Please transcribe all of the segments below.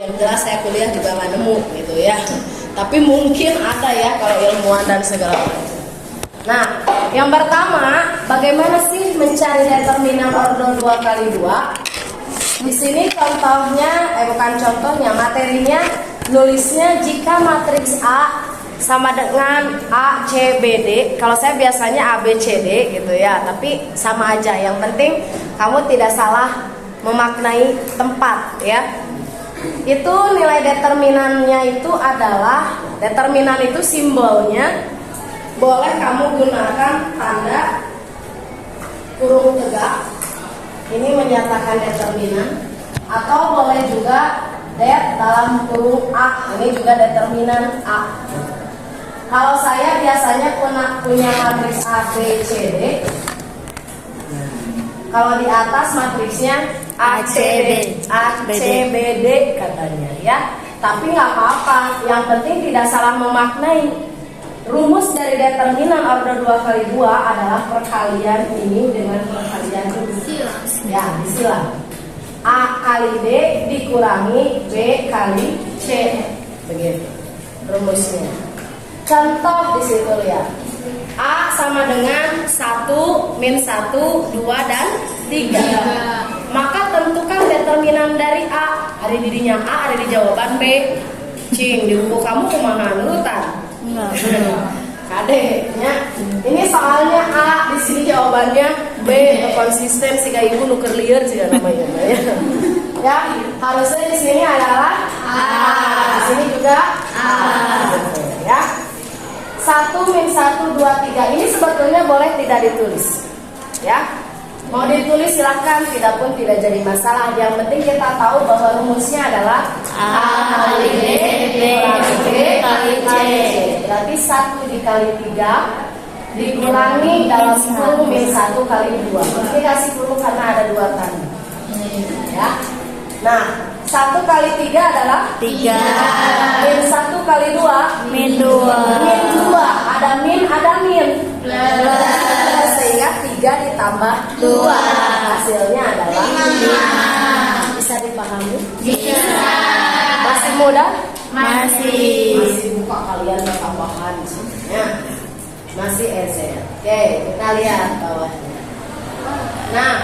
Yang jelas saya kuliah juga nggak nemu gitu ya. Tapi mungkin ada ya kalau ilmuwan dan segala macam. Nah, yang pertama, bagaimana sih mencari determinan ordo 2 kali 2? Di sini contohnya, bukan contohnya, materinya, nulisnya jika matriks A sama dengan A, C, B, D. Kalau saya biasanya A, B, C, D gitu ya, tapi sama aja. Yang penting kamu tidak salah memaknai tempat ya. Itu nilai determinannya itu adalah, determinan itu simbolnya boleh kamu gunakan tanda kurung tegak, ini menyatakan determinan, atau boleh juga det dalam kurung A, ini juga determinan A. Kalau saya biasanya punya matriks A, B, C, D. Kalau di atas matriksnya A, C, B, D katanya ya. Tapi nggak apa-apa, yang penting tidak salah memaknai. Rumus dari determinan ordo 2 kali 2 adalah perkalian ini dengan perkalian ini. Ya, disilang. A kali D dikurangi B kali C. Begitu rumusnya. Contoh di situ lihat. A sama dengan 1, min 1, 2, dan 3. Maka tentukan determinan dari A. Ada di dirinya A, ada di jawaban B. Cing, di buku kamu kumaha nurutan? Kadeknya. Ini soalnya A, di sini jawabannya B. Konsisten sih kayak ibu nuker liar sih namanya. Ya, harusnya di sini adalah A. Di sini juga A. Ya. 1 min 1, 2, 3. Ini sebetulnya boleh tidak ditulis. Ya. Mau ditulis silahkan, tidak pun tidak jadi masalah. Yang penting kita tahu bahwa rumusnya adalah A kali D, B kali C. Berarti 1 dikali 3 dikurangi dalam 10 min 1 kali 2. Ini kasih 10 karena ada 2 tanda. Ya. Nah, 1 kali 3 adalah 3. Min 1 kali 2 min 2. Min 2. Ada min, ada min. Sehingga 3 ditambah 2 hasilnya adalah 5. Bisa dipahami? Bisa. Masih mudah? Masih. Masih buka kalian tambahan sebenarnya. Masih ezer. Oke, kita lihat bawahnya. Nah,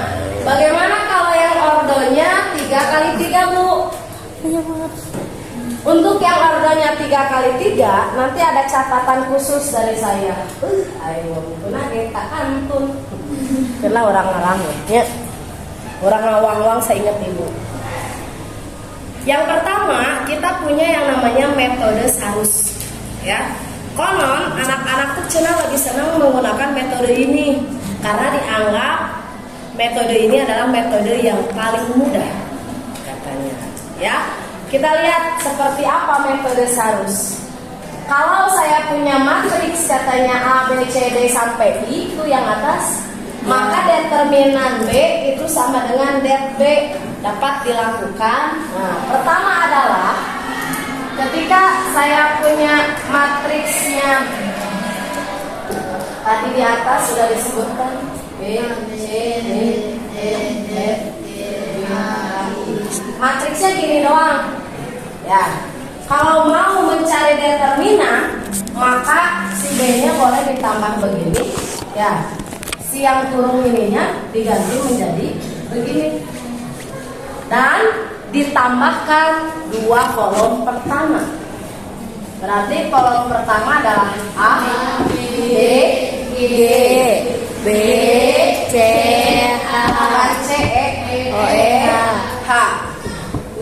bagaimana kalau yang ordonya 3 kali 3, Bu? Untuk yang ordonya 3 kali 3, nanti ada catatan khusus dari saya. Ayo, punah kita antun. Karena orang ngarangnya, orang ngawang-wang saya ingat ibu. Yang pertama, kita punya yang namanya metode Sarus. Ya, konon anak-anak tuh cenah lagi senang menggunakan metode ini karena dianggap metode ini adalah metode yang paling mudah katanya. Ya. Kita lihat seperti apa metode Sarus. Kalau saya punya matriks katanya A, B, C, D sampai I itu yang atas, maka determinan B itu sama dengan det B dapat dilakukan. Nah, pertama adalah ketika saya punya matriksnya tadi di atas sudah disebutkan B, C, D, E, F, G, H, I. Matriksnya gini doang. Ya, kalau mau mencari determinan, maka si B-nya boleh ditambah begini. Ya, si yang kurung ininya diganti menjadi begini. Dan ditambahkan 2 kolom pertama. Berarti kolom pertama adalah A, B, G, B, C, H, C, E, H.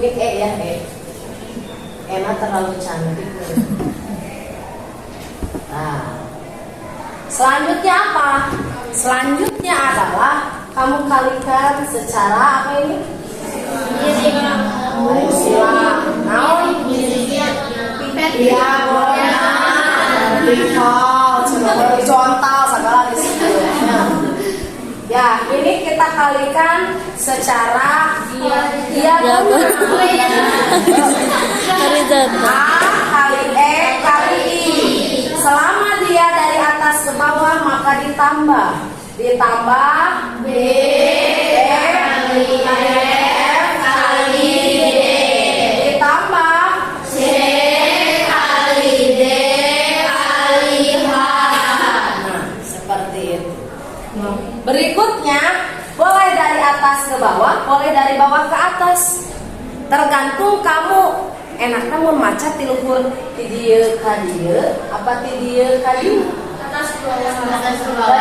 Ini E ya, E. Enak terlalu cantik. Nah, selanjutnya apa? Selanjutnya adalah kamu kalikan secara apa ini? Silang. Naon? Diagonal, vertikal, horizontal, segala di situ. Ya, ini kita kalikan secara diagonal. A kali E kali I. Selama dia dari atas ke bawah maka ditambah B kali F kali D. Ditambah atas. Tergantung kamu enaknya membaca ti luhur ti dieu ka dieu apa ti dieu ka dieu. Dari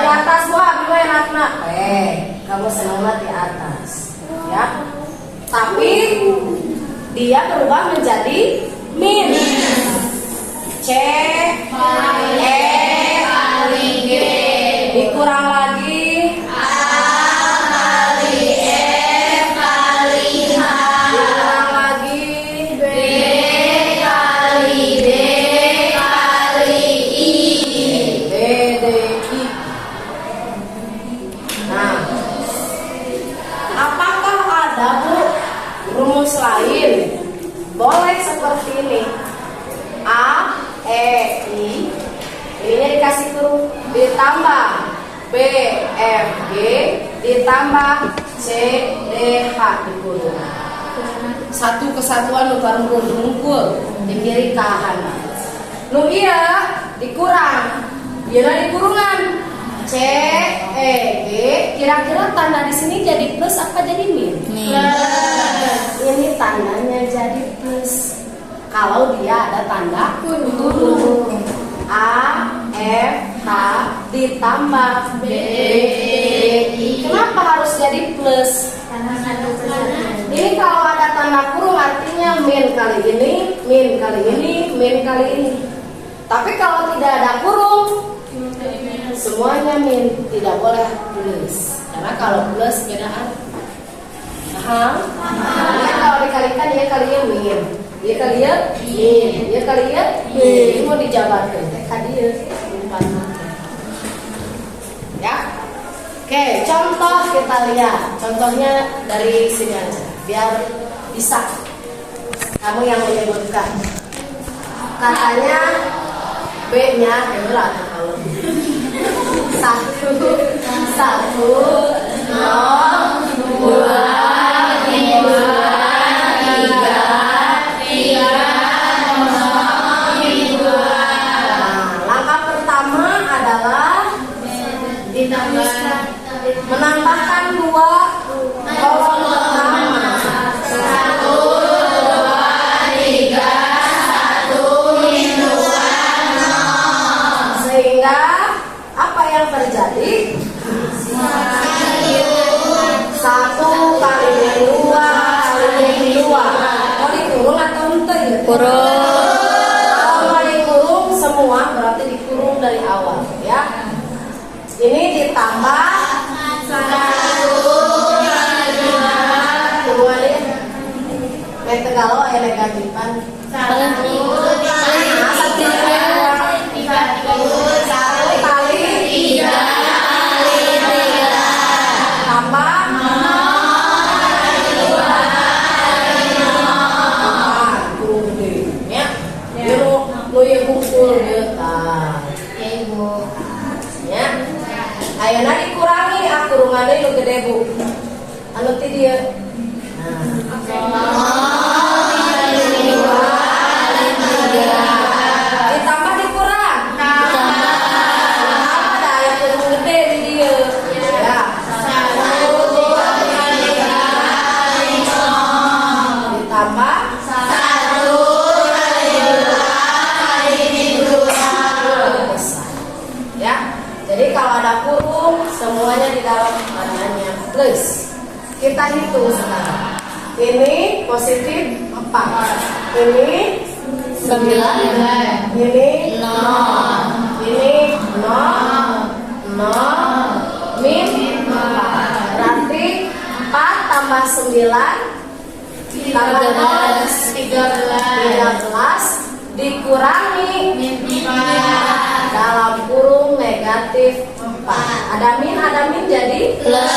atas bawah gimana enaknya? Kamu senangnya di atas, ya. Tapi dia berubah menjadi min. C E kali G dikurang lagi A kali F kali H dikurang lagi B kali D kali I B D I. Nah, apakah ada rumus lain? Boleh seperti ini. A, E, I ini dikasih kurung, ditambah B, F, G ditambah C, D, H dikurung. Satu kesatuan nu rungkul di kiri kanan. Nu iya dikurang, ieu dikurungan. C, E, G kira-kira tanda di sini jadi plus apa jadi min? Ini tandanya jadi plus. Kalau dia ada tanda kurung. A, F, H ditambah B, I. Kenapa harus jadi plus? Ini kalau ada tanda kurung artinya min kali ini, min kali ini, min kali ini. Tapi kalau tidak ada kurung, semuanya min, tidak boleh plus. Karena kalau plus beda arti. Kalau dikalikan ya kalinya min. Dia kalian, dia kalian, ini mau dijabarkan, dia ya. Oke, contoh kita lihat. Contohnya dari sini aja, biar bisa kamu yang menyebutkan. Katanya B-nya berat kalau satu, nol, dua. Menambahkan dua kolom pertama 1, 2, 3 1 min 2 0. Sehingga apa yang terjadi? 1 kali min 2 kali min 2. Mau dikurung atau ente? Kurung. Kalau mau dikurung semua berarti dikurung dari awal, ya. Ini ditambah 1 kali 2 deh. Kalau ya negatifan 1 kali 1 kali 3 tambah 4 kurung deh ya. Lu yang kumpul ya Ibu ya. Ayeuna dikurangi kurungannya lu gede Bu. Anu ti dieu. Ditambah dikurang. Tambah ada aya kurung gede di dieu. Ya. 1 2 3 ditambah 1 kali 2 ya. Jadi kalau ada kurung semuanya di dalam tandanya plus. Kita hitung sekarang. Ini positif 4. Ini 9. Ini 0. Ini 0. 0 min 4. Berarti 4 tambah 9 tambah 13 dikurangi min 4 dalam kurung negatif 4. Ada min jadi plus.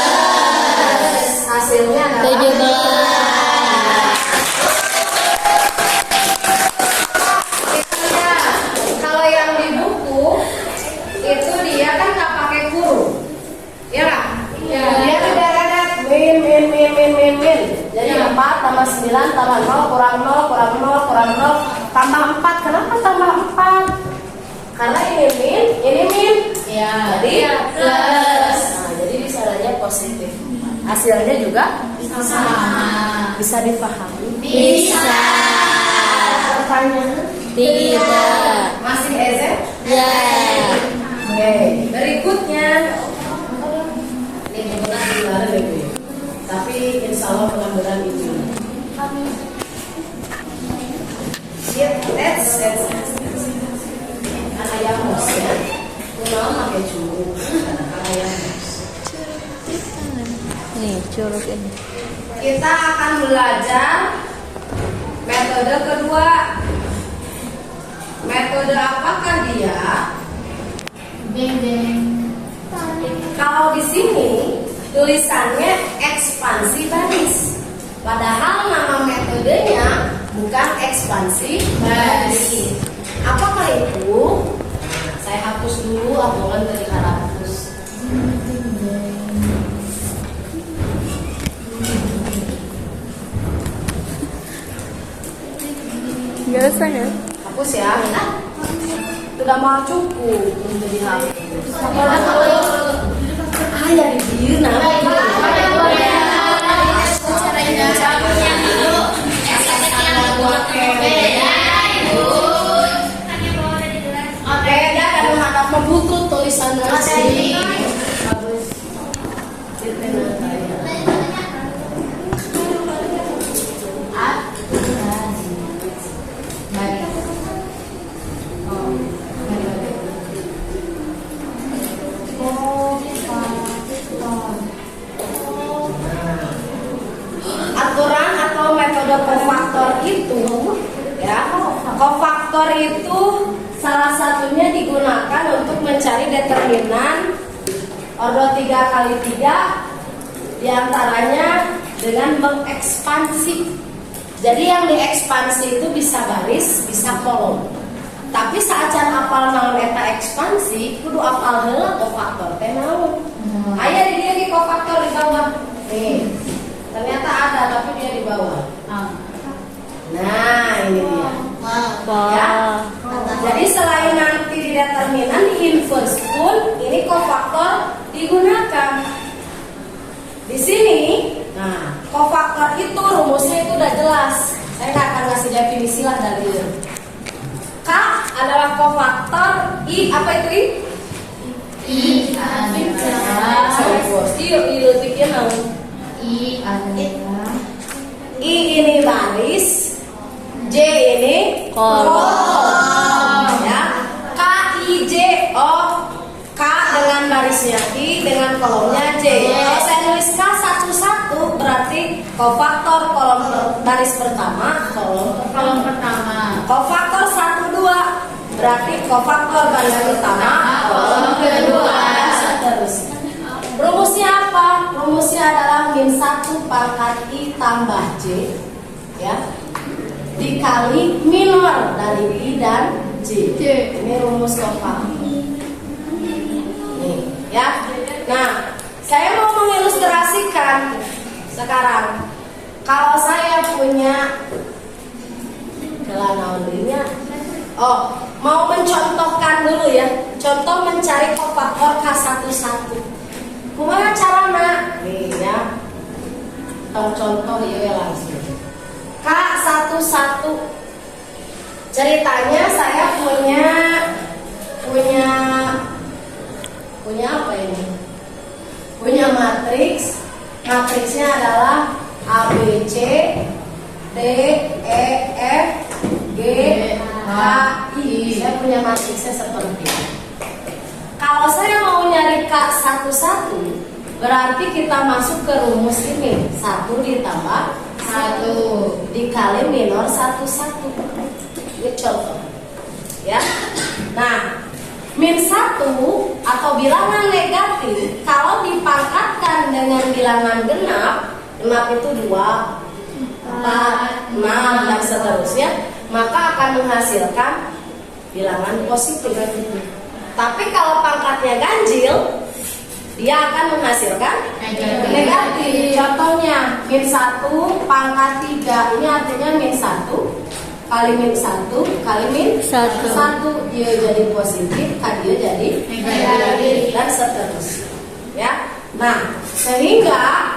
Hasilnya adalah 17. Kalau yang di buku itu dia kan nggak pakai kurung, ya kan? Dia tidak min. Jadi 4 tambah 9 tambah 0 kurang 0 kurang 0 kurang 0 tambah 4. Kenapa tambah 4? Karena ini min. Ya. Jadi plus. Nah, jadi bisa aja positif. hasilnya juga Sama. bisa dipahami. Bisa. Pertanyaan? Tidak. Masih EZ? Ya. Oke, berikutnya ini benar benar itu ya. Tapi insya Allah mudah-mudahan itu. Let's ayam mos ya. Kunal pakai curug. Ayam mos. Nih, curug ini. Kita akan belajar metode kedua. Metode apakah dia? Kalau di sini tulisannya ekspansi baris. Padahal nama metodenya bukan ekspansi baris. Apakah itu? Saya hapus dulu, abolan dari hapus. Gak usah ya? Hapus ya. Sudah mau cukup untuk dihapus. Ya di bieu beda dan menghadap membutut tulisan nasi. Bagus. Aturan atau metode kofaktor itu ya, kofaktor itu salah satunya digunakan untuk mencari determinan ordo 3x3, diantaranya dengan mengekspansi. Jadi yang diekspansi itu bisa baris, bisa kolom. Tapi saat apal naon eta ekspansi, kudu apal heula kofaktor teh naon. Aya di dieu kofaktor di bawah. Nih. Ternyata ada tapi dia di bawah. Nah, ini dia. Ya. Jadi selain nanti di determinan, di inverse pun ini kofaktor digunakan. Di sini, nah, kofaktor itu rumusnya itu udah jelas. Saya nggak akan ngasih definisi lah dari itu. K adalah kofaktor I, apa itu I? I adalah I ini baris, J ini kolom. ya. K I J O, K dengan barisnya I, dengan kolomnya J. Kalau saya nulis K satu-satu berarti kofaktor kolom baris pertama, kolom pertama. kofaktor 1 2 berarti kofaktor baris pertama, kolom kedua, seterusnya. Rumusnya apa? Rumusnya adalah min 1 pangkat I tambah J ya, dikali minor dari I dan J. Ini rumus kofaktor. Nih ya. Nah, saya mau mengilustrasikan sekarang. Kalau saya punya mau mencontohkan dulu ya. Contoh mencari kofaktor K11. Kumaha carana? Nih ya. Contoh ya langsung. K11. Ceritanya saya punya apa ini? Punya matriks. Matriksnya adalah A B C D E F G H I. Saya punya matriksnya seperti ini. Kalau saya mau nyari K11, berarti kita masuk ke rumus ini. 1 ditambah 1 dikali minor 1 1. Ini contoh. Ya. Nah, min 1 atau bilangan negatif kalau dipangkatkan dengan bilangan genap, genap itu 2, 4, 6 dan seterusnya, maka akan menghasilkan bilangan positif. Tapi kalau pangkatnya ganjil, dia akan menghasilkan negatif. Contohnya min 1 pangkat 3, ini artinya min 1 kali min 1 kali min 1, dia jadi positif, kan dia jadi negatif dan seterusnya. Ya. Nah, sehingga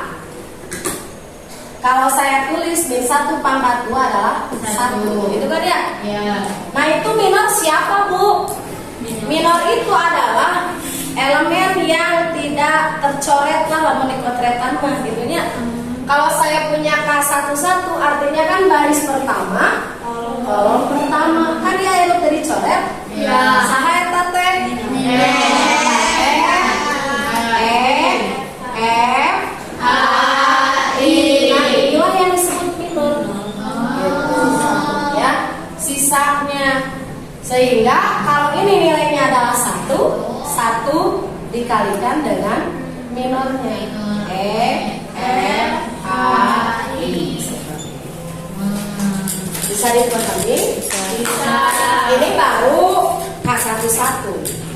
Kalau saya tulis min 1 pangkat 2 adalah 1. Itu kan ya? Ya. Nah itu minor siapa Bu? Minor itu adalah elemen yang tidak tercoret lah lamun dikotretan mah gitu nya. Kalau saya punya K11 artinya kan baris pertama, kolom pertama. Kan dia yang tadi coret? Ya. Saha eta teh? Nah inilah yang disebut minor. Gitu. Ya, sisanya. Sehingga kalau ini nilainya adalah 1 dikalikan dengan minornya. Bisa dipahami? Bisa. Ini baru K11.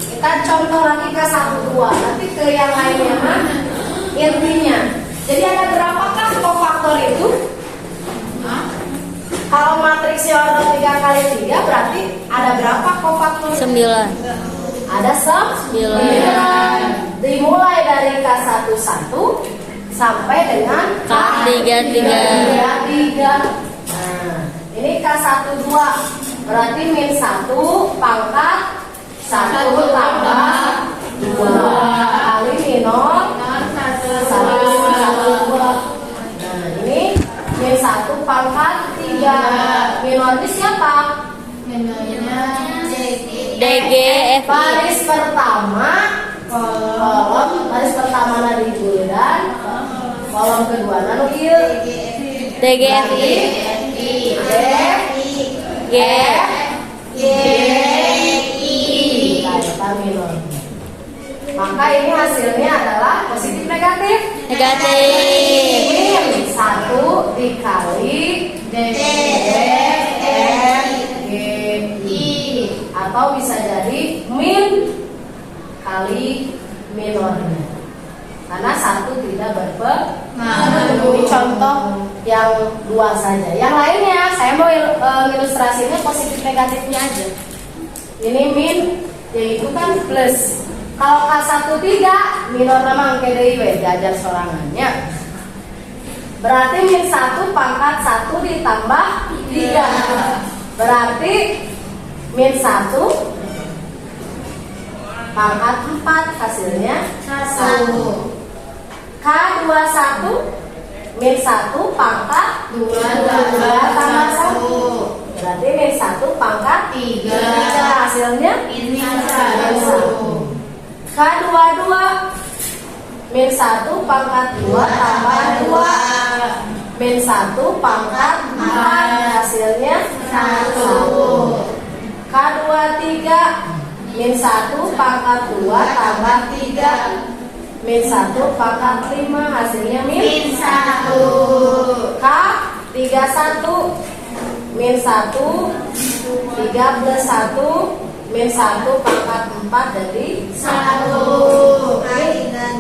Kita contoh lagi K12. Nanti ke yang lainnya mah intinya. Jadi ada berapakah kofaktor itu? Kalau matriksnya order 3 kali 3 berarti ada berapa kofaktor? 9. Ada 9. Dimulai dari K11 sampai dengan K33. Nah, ini K12 berarti min 1 pangkat 1 tambah 2 kali minor 1 2. Nah, ini min 1 pangkat 3. Minor ini siapa? DG F Baris pertama kolom baris pertama dari bulan, kolom kedua nanu ieu DG F I G kata minor. Maka ini hasilnya adalah positif negatif. negatif. Min 1 dikali atau bisa jadi min kali minornya karena 1 tidak berpengaruh. Ini contoh yang 2 saja. Yang lainnya saya mau ilustrasinya positif negatifnya aja. Ini min yaitu kan plus. Kalau K13 minor nama angke deui diajar sorangannya. Berarti min 1 pangkat 1 ditambah 3. Berarti min 1 pangkat 4 hasilnya 1. K21 min 1 pangkat 2 tambah 1. Berarti min 1 pangkat 3 hasilnya min 1. K22 min 1 pangkat 2 tambah 2. Min 1 pangkat 4 hasilnya 1. K23 min 1 pangkat 2 tambah 3. Min 1 pangkat 5 hasilnya min 1. K31 min 1 3 plus 1 min 1 pangkat 4 dari 1.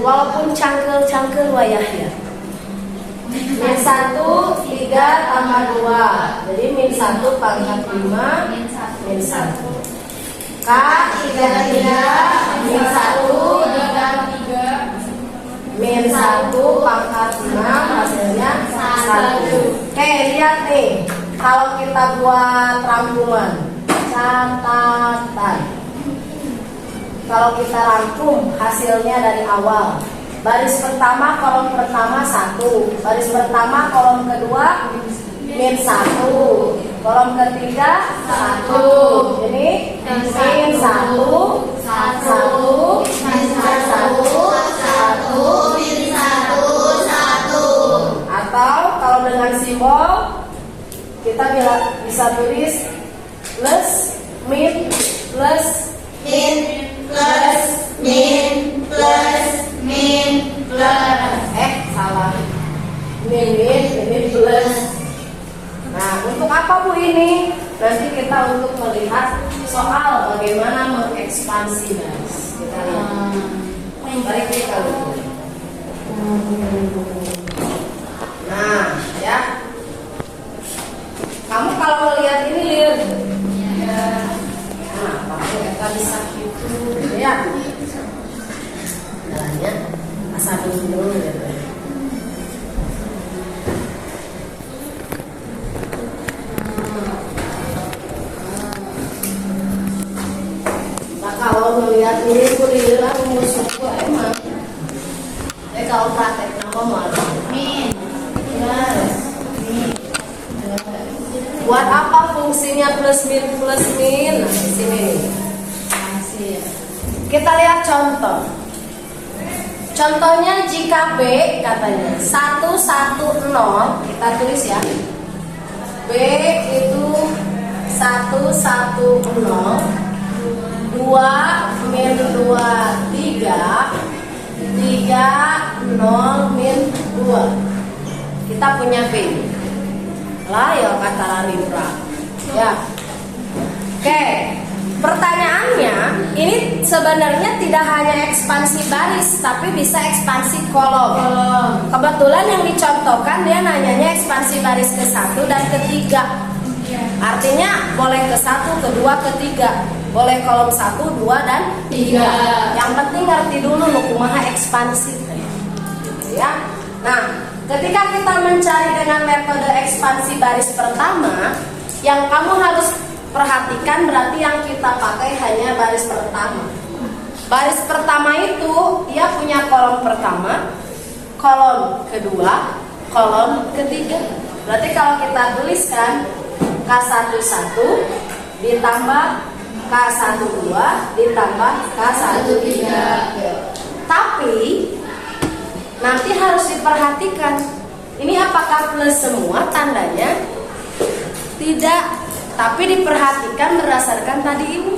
Walaupun cangkel wayahnya. Min 1 3 tambah 2. Jadi min 1 pangkat 5 min 1. K33 min 1 min 1 pangkat 6 hasilnya 1. Oke, lihat nih. Kalau kita buat rangkuman, catatan. Kalau kita rangkum hasilnya dari awal. Baris pertama kolom pertama 1. Baris pertama kolom kedua min 1. Kolom ketiga 1. Ini min 1 1 atau kalau dengan simbol kita bisa tulis plus min plus min plus min plus min plus salah min plus. Nah untuk apa Bu ini? Nanti kita untuk melihat soal bagaimana mengekspansi guys. Kita lihat. Mari kita lihat. Nah ya, kamu kalau melihat ini lihat. Nah, pakai kita bisa gitu ya. Jalannya asal dulu gitu. Ya kuliah lah musuh gua emang. Kalau praktek nama malu. Min. Buat apa fungsinya plus min plus min? Nah, di sini nih. Kita lihat contoh. Contohnya jika B katanya 110, kita tulis ya. B itu 110, 2 min 2 3, 3 0 min 2. Kita punya B. Lah ya kata Laribra. Ya. Oke. Pertanyaannya, ini sebenarnya tidak hanya ekspansi baris, tapi bisa ekspansi kolom. Kebetulan yang dicontohkan dia nanyanya ekspansi baris ke-1 dan ke-3. Artinya boleh ke-1, ke-2, ke-3. Boleh kolom 1, 2, dan 3. Yang penting ngerti dulu kumaha ekspansi. Gitu ya. Nah, ketika kita mencari dengan metode ekspansi baris pertama, yang kamu harus perhatikan berarti yang kita pakai hanya baris pertama. Baris pertama itu dia punya kolom pertama, kolom kedua, kolom ketiga. Berarti kalau kita tuliskan K11 ditambah K12 ditambah K13. Tapi nanti harus diperhatikan, ini apakah plus semua tandanya? Tidak, tapi diperhatikan berdasarkan tadi ini.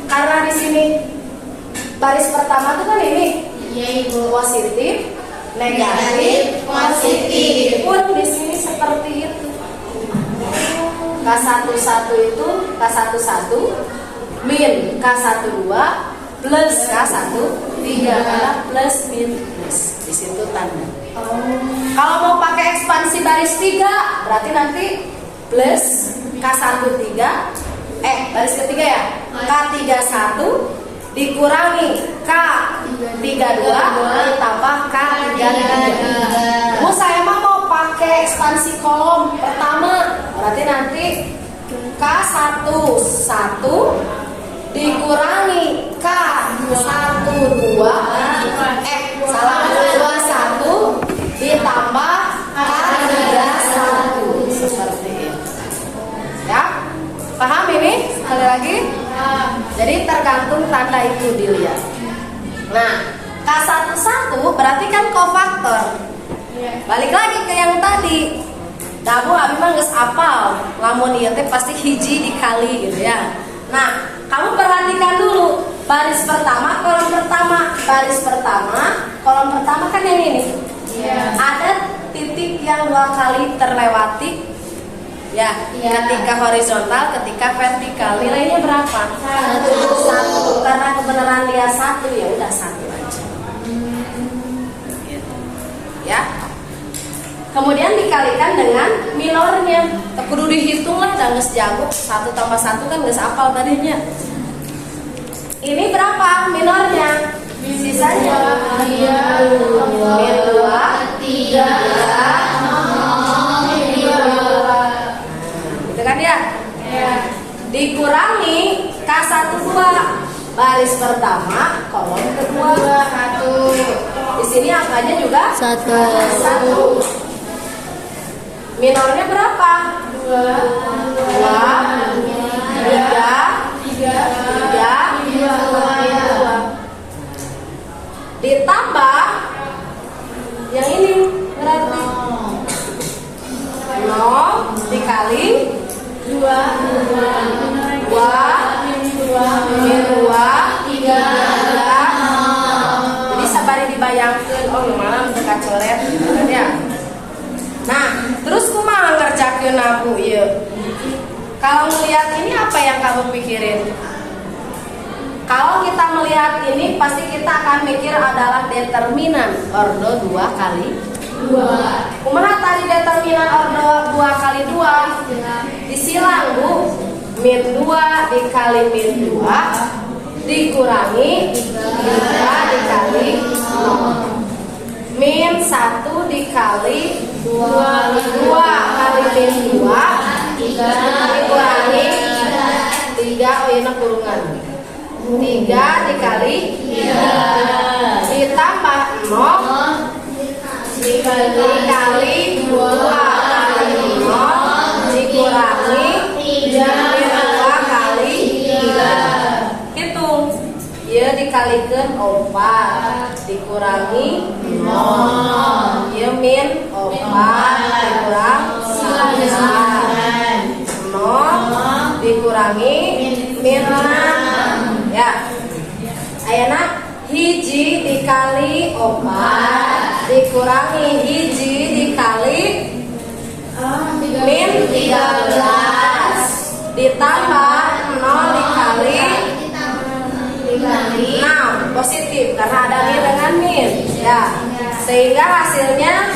Karena di sini baris pertama itu kan ini, positif, negatif, positif. Pun di sini seperti itu. K11 itu K11 min K12 plus K13 karena plus min plus. Di situ tanda. Kalau mau pakai ekspansi baris 3 berarti nanti plus K13 baris ketiga ya, K31 dikurangi K32 ditambah K33. Saya mau pakai ekspansi kolom pertama, berarti nanti K11 dikurangi K12 K21 ditambah K31 seperti ini. Ya, paham ini? Sekali lagi. Jadi tergantung tanda itu dilihat. Nah, K11 berarti kan kofaktor. Balik lagi ke yang tadi. Dabu abi mah geus apal. Lamun ieu teh pasti hiji dikali gitu ya. Nah, kamu perhatikan dulu baris pertama, kolom pertama. Baris pertama, kolom pertama kan yang ini. Ada titik yang 2 kali terlewati. Ya, ketika horizontal, ketika vertikal. Nilainya berapa? 1. Karena kebenaran dia 1, ya udah 1 aja. Ya. Kemudian dikalikan dengan minornya. Kudu dihitung lah, dan geus jago. 1 tambah 1 kan geus apal tadinya. Ini berapa minornya? Sisanya min 2, 3, gitu kan ya? Dikurangi K12 baris pertama, kolom kedua 1. Di sini angkanya juga 1. Minornya berapa? 2, 3, 2. Ditambah yang ini berarti 0 dikali 2 min 2 3. Jadi sabari dibayangkan, oh malam teka coret gitu ya. Nah, terus kumaha ngerjakeun abu ieu? Kalau melihat ini apa yang kamu pikirin? Kalau kita melihat ini pasti kita akan mikir adalah determinan ordo 2 kali 2. Kumaha tadi determinan ordo 2 kali 2? Disilang Bu. Min 2 dikali min 2 dikurangi 3 dikali 0. Min 1 dikali 2 kali min 2 dikurangi 3, oh ini kurungan 3 dikali 3 ditambah 0 dikali 2 kali 0 dikurangi 2 kali 3. Hitung. Ieu dikalikan 4 dikurangi 0. Ieu min 4 dikurang 9. 0 dikurangi min 6. Ya. Ayeuna hiji dikali 4 dikurangi hiji dikali min 13 ditambah 0 dikali 6 positif karena ada min dengan min ya, sehingga hasilnya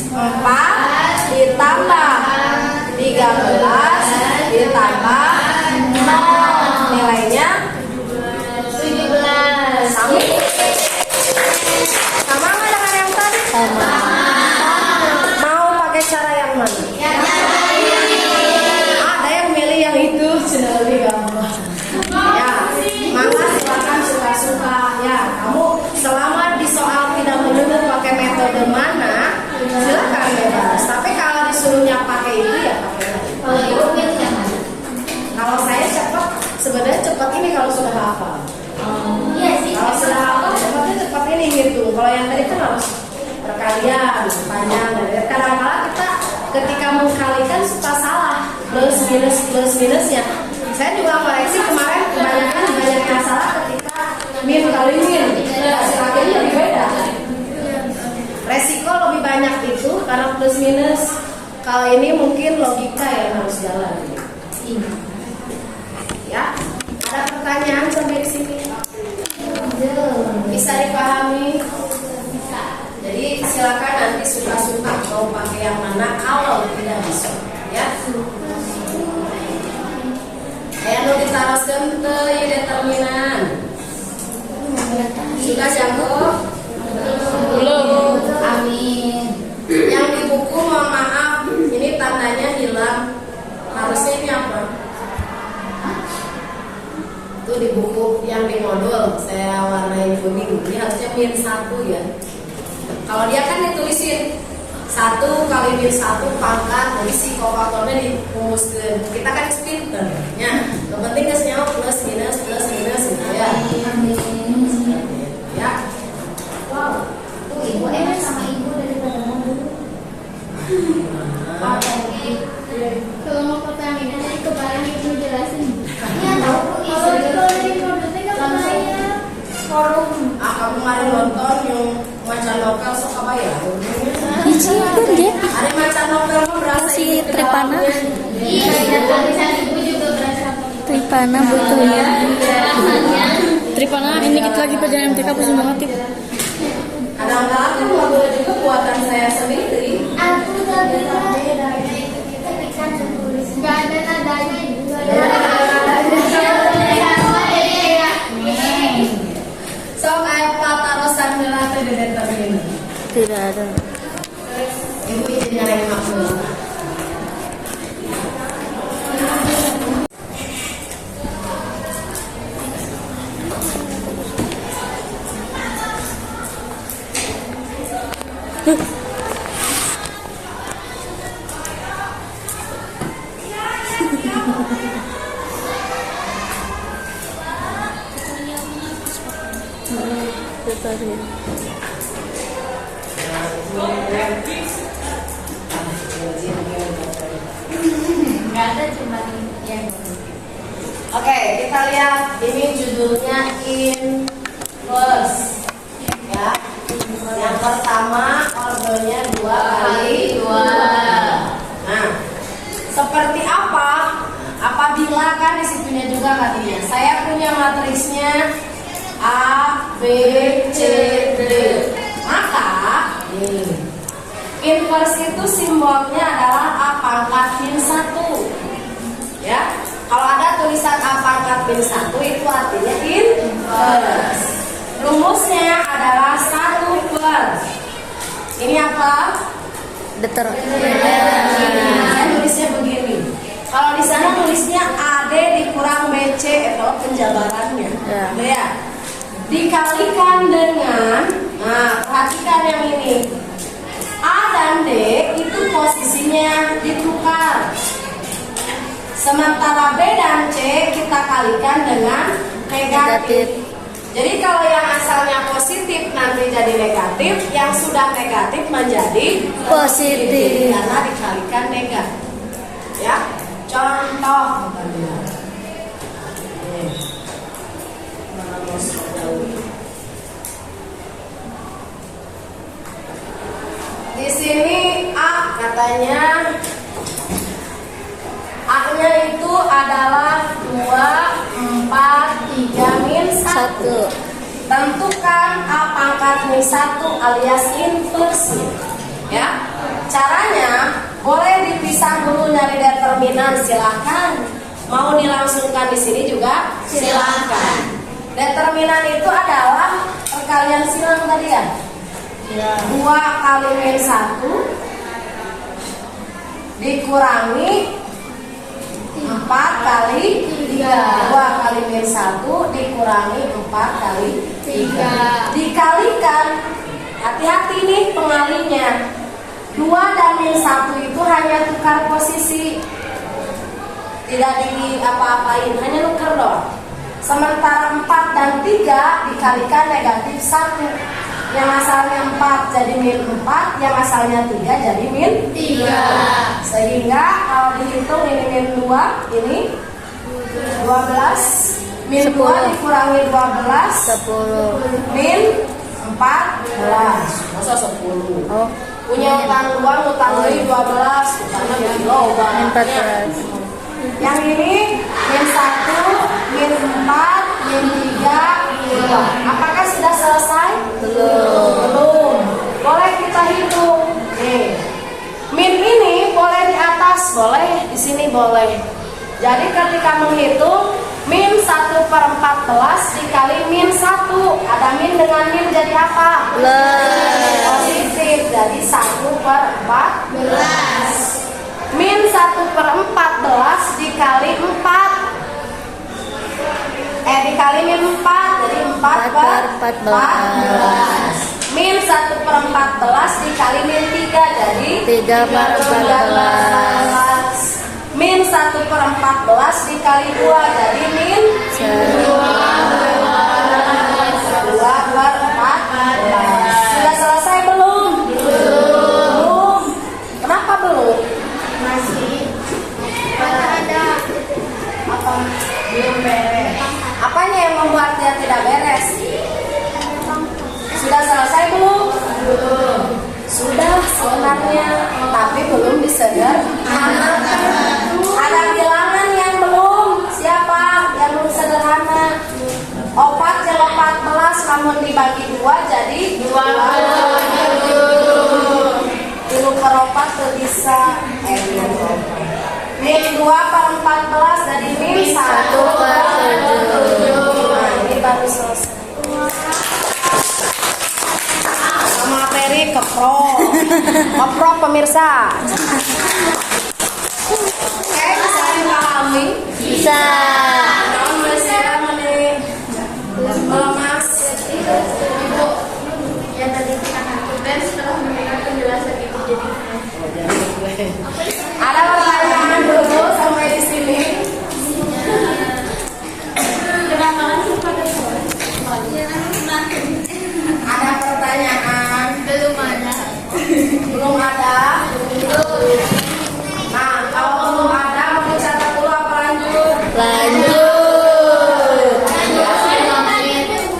4 ditambah 13 ditambah 0 nilainya 17. Sama nggak dengan yang tadi? Sama. Mau pakai cara yang mana? Ada yang milih yang itu, sudah lebih gampang. Ya, maka silakan suka-suka. Ya, kamu selama di soal tidak menunjuk pakai metode mana, silakan bebas. Tapi kalau disuruhnya pakai itu ya pakai. Kalau saya cepat, sebenarnya cepat ini kalau sudah hafal. Kalau sudah hafal cepatnya cepat ini gitu. Kalau yang tadi kan harus perkalian panjang. Kadang-kadang kita ketika mengkalikan suka salah plus minusnya. Saya juga koreksi kemarin kebanyakan yang salah ketika min kali min hasil akhirnya lebih beda. Resiko lebih banyak itu karena plus minus. Kalau ini mungkin logika yang harus jalan. Ya, ada pertanyaan sampai di sini? Bisa dipahami? Jadi silakan nanti suka-suka mau pakai yang mana kalau tidak bisa, ya. Ayo ditaruhkan ke determinan. Sudah jago? Belum. Amin. Yang di buku mohon maaf, ini tandanya hilang. Harusnya ini apa? Itu di buku yang di modul saya warnain kuning. Ini harusnya min 1 ya. Kalau dia kan ditulisin 1 kali min 1 pangkat, jadi si kofatornya dirumuskan. Kita kan pinter ya. Yang penting kesnya plus minus gitu ya. Ya. Wow. Tuh ibu enak sama ibu daripada dulu. Kalau mau pertanyaan tadi kemarin ibu jelasin. Iya tahu bu. Kalau dari produknya kan saya forum. Kamu kemarin nonton yang macan novel sok apa ya? Ada macan novel mah berasa Si Tripana. Iya, tulisan ibu juga berasa. Tripana butuh ya. Tripana ini kita lagi pelajaran MTK pusing banget ya. Kadang-kadang kan lagu juga buatan saya sendiri. Aku udah bilang ketika tulis nggak ada nadanya juga. Sok kayak patarosan ngelate di determinan. Tidak ada. Ibu izin nyari maksud. Nggak ada cuma yang Oke, kita lihat ini judulnya inverse. Ya. Yang pertama ordernya 2 kali 2. Nah, seperti apa? Apabila kan disitunya juga katanya. Saya punya matrisnya A, B, C, D. Maka ini inverse itu simbolnya adalah A pangkat min 1. Ya. Kalau ada tulisan A pangkat min 1 itu artinya inverse. Rumusnya adalah 1 per. Ini apa? Deter. Saya nulisnya begini. Kalau di sana nulisnya A AD dikurang BC itu penjabarannya. Ya. Gitu ya. Dikalikan dengan, nah perhatikan yang ini. A dan D itu posisinya ditukar. Sementara B dan C kita kalikan dengan negatif. Jadi kalau yang asalnya positif nanti jadi negatif, yang sudah negatif menjadi Positif. karena dikalikan negatif. Ya, contoh. Di sini A katanya A-nya itu adalah 2, 4, 3, min 1. Tentukan A pangkat min 1 alias inversi. Ya, caranya boleh dipisah dulu nyari determinan, silahkan. Mau dilangsungkan di sini juga silahkan. Determinan itu adalah perkalian silang tadi ya. 2 kali min 1 dikurangi 4 kali 3. 2 kali min 1 dikurangi 4 kali 3. Dikalikan, hati-hati nih pengalinya. 2 dan min 1 itu hanya tukar posisi, tidak di apa-apain, hanya nuker doang. Sementara 4 dan 3 dikalikan negatif 1. Yang asalnya 4 jadi min 4, yang asalnya 3 jadi min 3. Sehingga kalau dihitung ini min 2, ini 12. Min 2 dikurangi 12, 10. min 14. Masa 10? Oh, Punya utang 2, utang lagi 12, utangnya lebih low banget. 14. Yang ini min 1, min 4, min 3, min 2. Apakah sudah selesai? Belum. Boleh kita hitung. Nih. Min ini boleh di atas, boleh di sini boleh. Jadi ketika menghitung min 1/14 dikali min 1, ada min dengan min jadi apa? Positif, jadi 1/14. Min 1/14 dikali 4, dikali min 4, jadi 4/14. Min 1/14 dikali min 3, jadi 3/14. Min 1/14 dikali 2, jadi min 2/14. Sudah selesai belum? Belum. Kenapa belum? Masih ada Apa? Belum beres. Apanya yang membuat dia tidak beres? Sudah selesai belum? Belum. Sudah sebenarnya, tapi belum disederhanakan. Ada bilangan yang belum. Siapa yang belum sederhana? 4 yang 14 namun dibagi 2 jadi 3/4 tuh bisa. Min 2/14 dari min 1/7. Nah, ini baru selesai. Sama Peri kepro pemirsa. Oke, bisa dipahami? Bisa. Nah, Malaysia menit Mas. Ibu yang tadi kita lakukan setelah mendengar penjelasan itu jadi Ada pertanyaan dulu sampai di sini? kenapa langsung pakai soal? Ada pertanyaan? Belum ada. Belum ada? Nah, kalau belum ada mau dicatat dulu apa lanjut? Lanjut.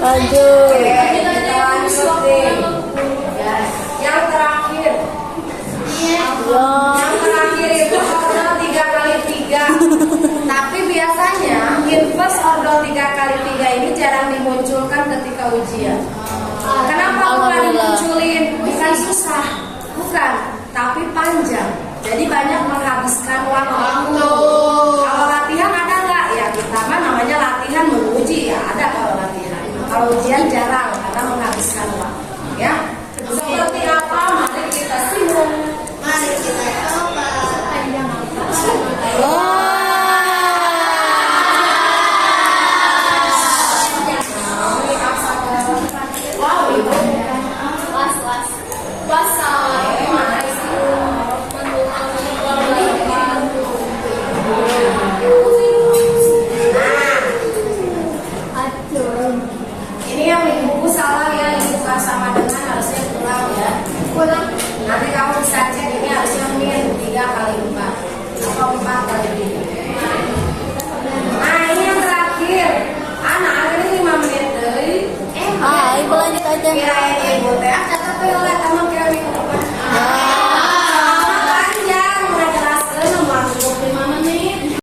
Lanjut. Oke, kita lanjut nih. Ya, yang terakhir. Yang terakhir itu ordal 3x3. Tapi biasanya inverse ordal 3x3 ini jarang dimunculkan ketika ujian. Kenapa bukan dimunculin? Bukan susah, bukan, tapi panjang. Jadi banyak menghabiskan waktu. Kalau